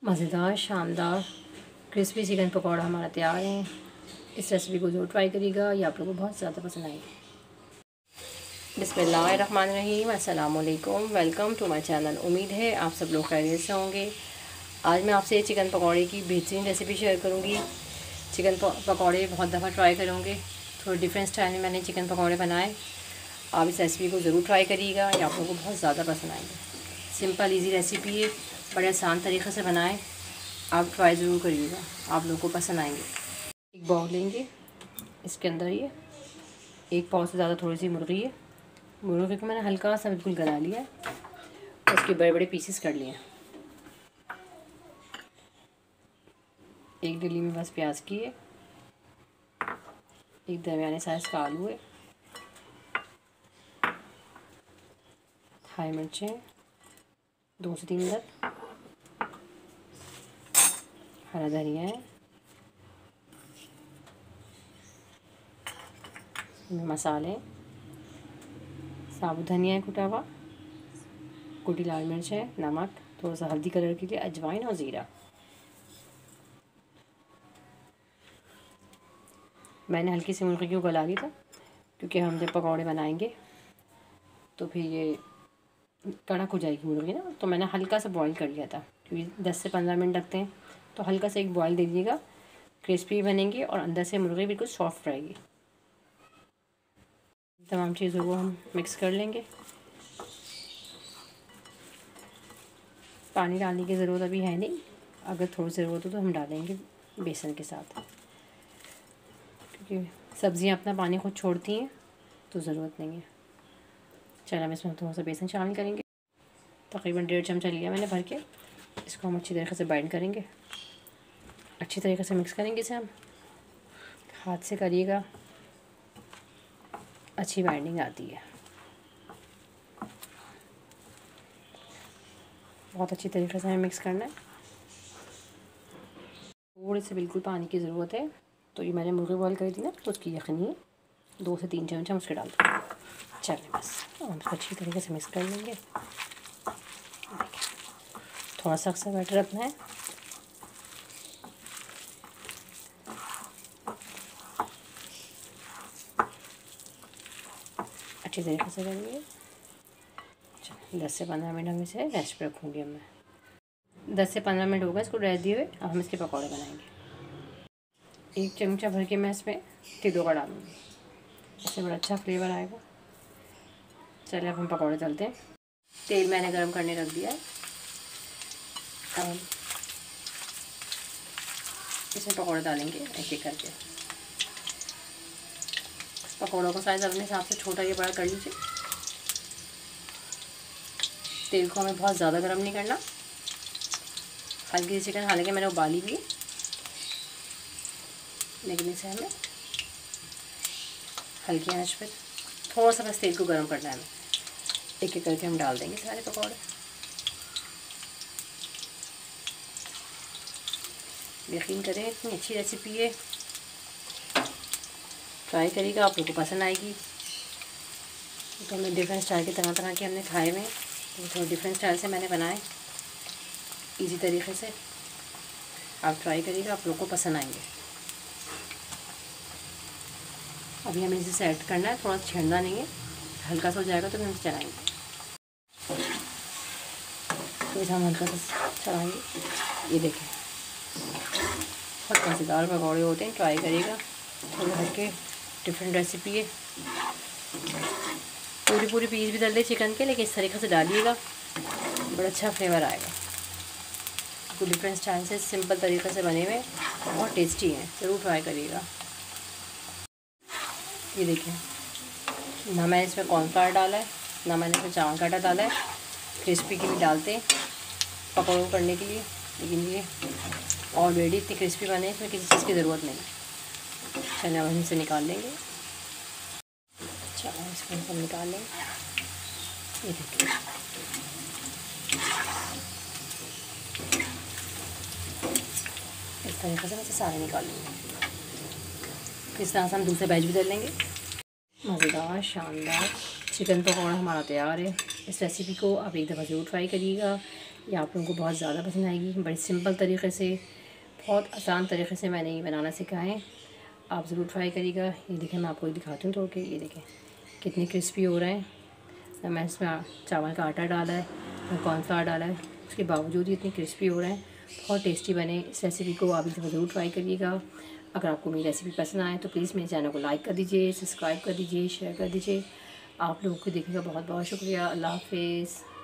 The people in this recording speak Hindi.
मज़ेदार शानदार क्रिस्पी चिकन पकौड़ा हमारा तैयार है। इस रेसिपी को ज़रूर ट्राई करिएगा, ये आप लोगों को बहुत ज़्यादा पसंद आएगी। बिस्मिल्लाहिर्रहमानिर्रहीम, अस्सलाम वालेकुम, वेलकम टू माय चैनल। उम्मीद है आप सब लोग खैरियत से होंगे। आज मैं आपसे चिकन पकौड़े की बेहतरीन रेसिपी शेयर करूँगी। चिकन पकौड़े बहुत दफ़ा ट्राई करूँगी, थोड़े डिफरेंट स्टाइल में मैंने चिकन पकौड़े बनाए। आप इस रेसिपी को ज़रूर ट्राई करिएगा, ये आप लोगों को बहुत ज़्यादा पसंद आएंगे। सिंपल इजी रेसिपी है, बड़े आसान तरीक़े से बनाएं। आप ट्राई ज़रूर करिएगा, आप लोगों को पसंद आएंगे। एक बाउल लेंगे, इसके अंदर ये एक पाव से ज़्यादा थोड़ी सी मुर्गी है। मुर्गी को मैंने हल्का सा बिल्कुल गला लिया है, उसके बड़े बड़े पीसेस कर लिए। एक डली में बस प्याज की है, एक दरमियाने साइज़ का आलू है, हरी मिर्चें 2 से 3 अदद, हरा धनिया है, मसाले साबुत धनिया है कुटा हुआ, कुटी लाल मिर्च है, नमक, थोड़ा सा हल्दी कलर के लिए, अजवाइन और ज़ीरा। मैंने हल्की सी मुर्गी को गला लिया था, क्योंकि हम जब पकौड़े बनाएंगे तो फिर ये कड़क हो जाएगी मुर्गी ना, तो मैंने हल्का सा बॉईल कर लिया था, क्योंकि 10 से 15 मिनट लगते हैं। तो हल्का सा एक बॉईल दे दीजिएगा, क्रिस्पी बनेंगी और अंदर से मुर्गी बिल्कुल सॉफ्ट रहेगी। तमाम चीज़ों को हम मिक्स कर लेंगे। पानी डालने की ज़रूरत अभी है नहीं, अगर थोड़ी ज़रूरत हो तो हम डालेंगे बेसन के साथ, क्योंकि सब्ज़ियाँ अपना पानी खुद छोड़ती हैं, तो ज़रूरत नहीं है। चलो हम इसमें थोड़ा सा बेसन शामिल करेंगे। तकरीबन 1.5 चमचा लिया मैंने भर के। इसको हम अच्छी तरीके से बाइंड करेंगे, अच्छी तरीके से मिक्स करेंगे इसे। हम हाथ से करिएगा, अच्छी बाइंडिंग आती है। बहुत अच्छी तरीके से हमें मिक्स करना है। थोड़े से बिल्कुल पानी की ज़रूरत है। तो ये मैंने मुर्गी बॉईल करी थी ना, तो उसकी यखनी 2 से 3 चमचा हम उसके डाल देंगे। चलिए बस हम इसको अच्छी तरीके से मिक्स कर लेंगे। थोड़ा सा अक्सर बैटर रखना है। अच्छी तरीके से करेंगे। 10 से 15 मिनट हम इसे रेस्ट पे रखूँगी। अब मैं 10 से 15 मिनट होगा इसको रेस्ट दिए हुए। अब हम इसके पकौड़े बनाएंगे। 1 चमचा भर के मैं इसमें तिलों का डालूँगी, इससे बड़ा अच्छा फ्लेवर आएगा। चलिए अब हम पकौड़े तलते हैं। तेल मैंने गरम करने रख दिया है। अब इसमें पकौड़े डालेंगे एक एक करके। पकौड़ों का साइज़ अपने हिसाब से छोटा या बड़ा कर लीजिए। तेल को हमें बहुत ज़्यादा गर्म नहीं करना। हल्की सी चिकन हालांकि मैंने उबाली भी, लेकिन इसे हमें हल्की आंच पे थोड़ा सा बस तेल को गर्म करना है। हमें एक एक करके हम डाल देंगे सारे पकौड़े। यकीन करें इतनी अच्छी रेसिपी है, ट्राई करिएगा, आप लोगों को पसंद आएगी। तो हमने डिफरेंट स्टाइल के तरह तरह के हमने खाए हुए, तो थोड़ा डिफरेंट स्टाइल से मैंने बनाए इजी तरीके से। आप ट्राई करिएगा, आप लोगों को पसंद आएंगे। अभी हमें इसे सेट करना है, थोड़ा छेड़ना नहीं है, हल्का सा हो जाएगा तो हम इसे चलाएँगे। तो इसे हम हल्का सा चलाएँगे। ये देखें बहुत मज़ेदार पकौड़े होते हैं, ट्राई करिएगा। थोड़े हल्के डिफरेंट रेसिपी है। पूरी पीस भी डाल दे चिकन के, लेकिन इस तरीके से डालिएगा, बड़ा अच्छा फ्लेवर आएगा। कुछ डिफरेंट स्टाइल से सिंपल तरीके से बने हुए बहुत टेस्टी हैं, ज़रूर ट्राई करिएगा। ये देखिए, ना मैंने इसमें कॉर्नफ्लावर डाला है, ना मैंने इसमें चावल का आटा डाला है। क्रिस्पी के लिए डालते हैं पकौड़ों करने के लिए, लेकिन ये ऑलरेडी इतनी क्रिस्पी बने, इसमें किसी चीज़ की ज़रूरत नहीं। चलिए हम इसे निकाल लेंगे। चलो इसको हम निकाल लेंगे। ये देखिए इस तरीके से मैं सारे निकाल लूँगी। इस तरह से हम दूसरे बैच भी डाल लेंगे। मज़ेदार शानदार चिकन पकौड़ा हमारा तैयार है। इस रेसिपी को आप एक दफ़ा ज़रूर ट्राई करिएगा। ये आप लोगों को बहुत ज़्यादा पसंद आएगी। बड़े सिंपल तरीके से, बहुत आसान तरीके से मैंने ये बनाना सिखाया है, आप ज़रूर ट्राई करिएगा। ये देखें, मैं आपको दिखाती हूँ तोड़ के। ये देखें कितने क्रिस्पी हो रहे हैं। ना मैं इसमें चावल का आटा डाला है, ना कॉर्नफ्लावर डाला है, उसके बावजूद ही इतनी क्रिस्पी हो रहे हैं। बहुत टेस्टी बने। इस रेसिपी को आप ज़रूर ट्राई करिएगा। अगर आपको मेरी रेसिपी पसंद आए तो प्लीज़ मेरे चैनल को लाइक कर दीजिए, सब्सक्राइब कर दीजिए, शेयर कर दीजिए। आप लोगों को देखने का बहुत बहुत शुक्रिया। अल्लाह हाफ़िज़।